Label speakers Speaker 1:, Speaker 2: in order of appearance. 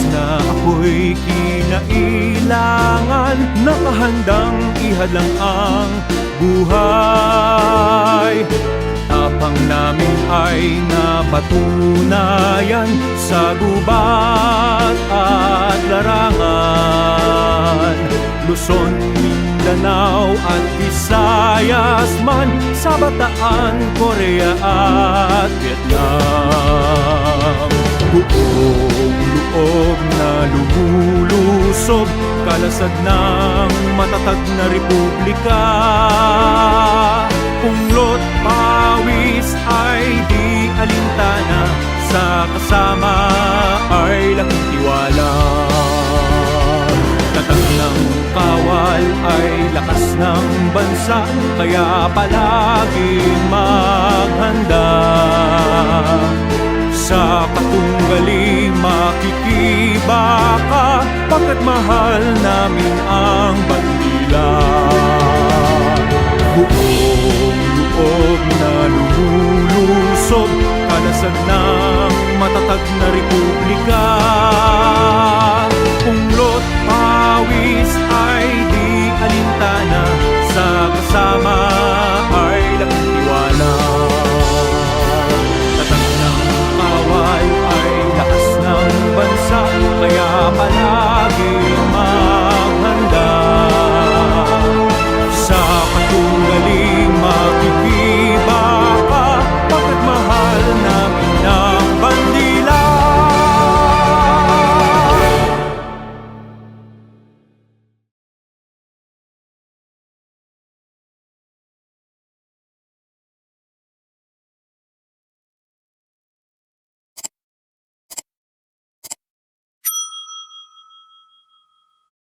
Speaker 1: na ako'y kinailangan, nakahandang ihadlang ang buhay. Tapang namin ay napatunayan sa gubat at larangan. Luzon, Mindanao at Visayas man, sa Bataan, Korea at Vietnam. Buong loob na lumulusob, kalasag ng matatag na republika. Punglot pawis ay di alintana, sa kasama ay laking tiwala. Tatag ng kawal ay lakas ng bansa, kaya palaging maghanda. Sa katunggali makikibaka, pagkat mahal namin ang bandila. Buong loob na lumulusob, kalasag ng matatag na republika. Punglot pawis ay di alintana, sa kasama ay laking tiwala. Tatag ng kawal ay lakas ng bansa, kaya palaging